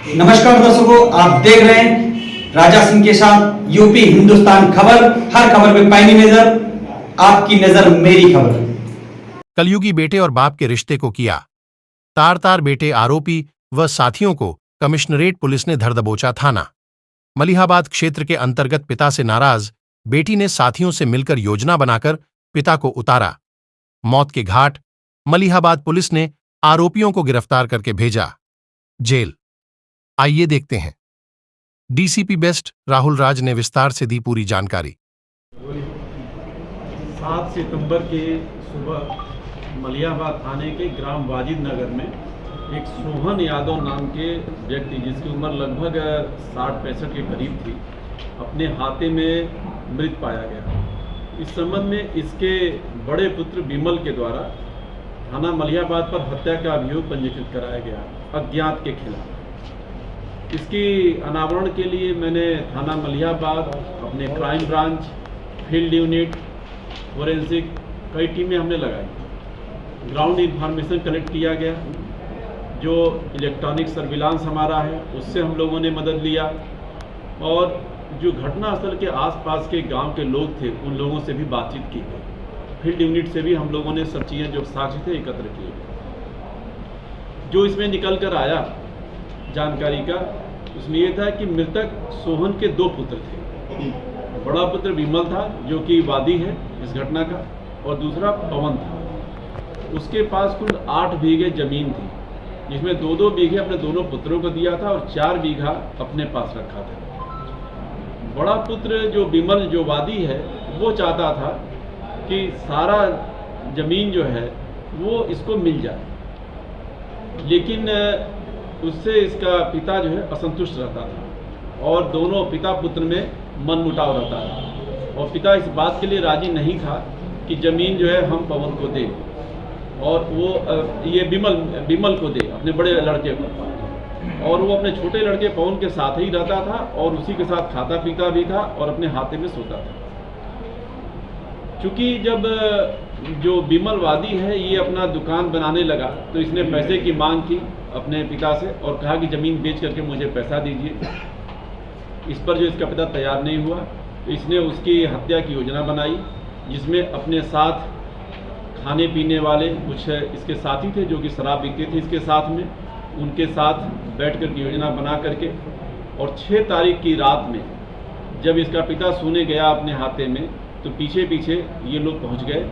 नमस्कार दर्शकों, आप देख रहे हैं राजा सिंह के साथ यूपी हिंदुस्तान खबर। हर खबर में पैनी नजर, आपकी नजर मेरी खबर। कलयुगी बेटे और बाप के रिश्ते को किया तार तार। बेटे आरोपी व साथियों को कमिश्नरेट पुलिस ने धर दबोचा। थाना मलिहाबाद क्षेत्र के अंतर्गत पिता से नाराज बेटी ने साथियों से मिलकर योजना बनाकर पिता को उतारा मौत के घाट। मलिहाबाद पुलिस ने आरोपियों को गिरफ्तार करके भेजा जेल। आइए देखते हैं। डीसीपी बेस्ट राहुल राज ने विस्तार से दी पूरी जानकारी। 7 सितंबर के सुबह मलिहाबाद थाने के ग्राम वाजिद नगर में एक सोहन यादव नाम के व्यक्ति, जिसकी उम्र लगभग 60-65 के करीब थी, अपने हाथे में मृत पाया गया। इस संबंध में इसके बड़े पुत्र विमल के द्वारा थाना मलिहाबाद पर हत्या का अभियोग पंजीकृत कराया गया अज्ञात के खिलाफ। इसकी अनावरण के लिए मैंने थाना मलिहाबाद, अपने crime branch, field unit, forensic कई टीमें हमने लगाई। ग्राउंड इंफॉर्मेशन कलेक्ट किया गया, जो इलेक्ट्रॉनिक सर्विलांस हमारा है उससे हम लोगों ने मदद लिया, और जो घटनास्थल के आसपास के गांव के लोग थे उन लोगों से भी बातचीत की गई। फील्ड यूनिट से भी हम लोगों ने सब चीज़ें जो साक्ष्य थे एकत्र किए। जो इसमें निकल कर आया जानकारी का, उसमें यह था कि मृतक सोहन के 2 पुत्र थे। बड़ा पुत्र विमल था जो कि वादी है इस घटना का, और दूसरा पवन था। उसके पास कुल 8 बीघे जमीन थी, जिसमें 2-2 बीघे अपने दोनों पुत्रों को दिया था और 4 बीघा अपने पास रखा था। बड़ा पुत्र जो विमल, जो वादी है, वो चाहता था कि सारा जमीन जो है वो इसको मिल जाए, लेकिन उससे इसका पिता जो है असंतुष्ट रहता था, और दोनों पिता पुत्र में मनमुटाव रहता था, और पिता इस बात के लिए राजी नहीं था कि जमीन जो है हम पवन को दें, और वो ये विमल को दे, अपने बड़े लड़के को, और वो अपने छोटे लड़के पवन के साथ ही रहता था और उसी के साथ खाता पीता भी था और अपने हाथे में सोता था। चूँकि जब जो विमल वादी है ये अपना दुकान बनाने लगा तो इसने पैसे की मांग की अपने पिता से और कहा कि ज़मीन बेच करके मुझे पैसा दीजिए। इस पर जो इसका पिता तैयार नहीं हुआ तो इसने उसकी हत्या की योजना बनाई, जिसमें अपने साथ खाने पीने वाले कुछ इसके साथी थे जो कि शराब पीते थे इसके साथ में, उनके साथ बैठ कर योजना बना करके, और 6 तारीख की रात में जब इसका पिता सोने गया अपने हाथे में, तो पीछे पीछे ये लोग पहुंच गए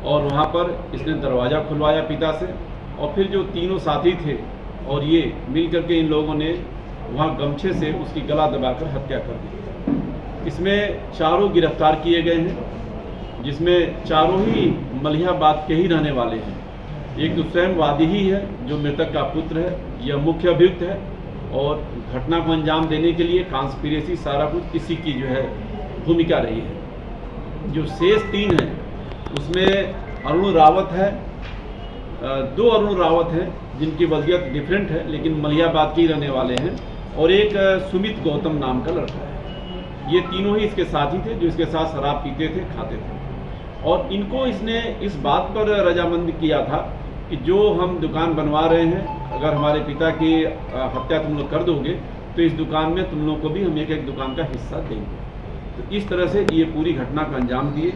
और वहाँ पर इसने दरवाज़ा खुलवाया पिता से, और फिर जो तीनों साथी थे और ये मिल करके इन लोगों ने वहाँ गमछे से उसकी गला दबाकर हत्या कर दी। इसमें 4 गिरफ्तार किए गए हैं, जिसमें 4 ही मलिहाबाद के ही रहने वाले हैं। एक तो स्वयं वादी ही है जो मृतक का पुत्र है, यह मुख्य अभियुक्त है, और घटना को अंजाम देने के लिए कॉन्स्पिरेसी सारा कुछ इसी की जो है भूमिका रही है। जो शेष 3 हैं उसमें अरुण रावत है, 2 अरुण रावत हैं जिनकी वज़ियत डिफरेंट है लेकिन मलिहाबाद के ही रहने वाले हैं, और एक सुमित गौतम नाम का लड़का है। ये तीनों ही इसके साथी थे जो इसके साथ शराब पीते थे, खाते थे, और इनको इसने इस बात पर रजामंद किया था कि जो हम दुकान बनवा रहे हैं, अगर हमारे पिता की हत्या तुम लोग कर दोगे तो इस दुकान में तुम लोग को भी हम एक दुकान का हिस्सा देंगे। तो इस तरह से ये पूरी घटना का अंजाम दिए।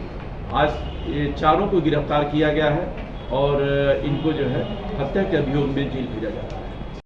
आज ये 4 को गिरफ्तार किया गया है और इनको जो है हत्या के अभियोग में जेल भेजा जा रहा है।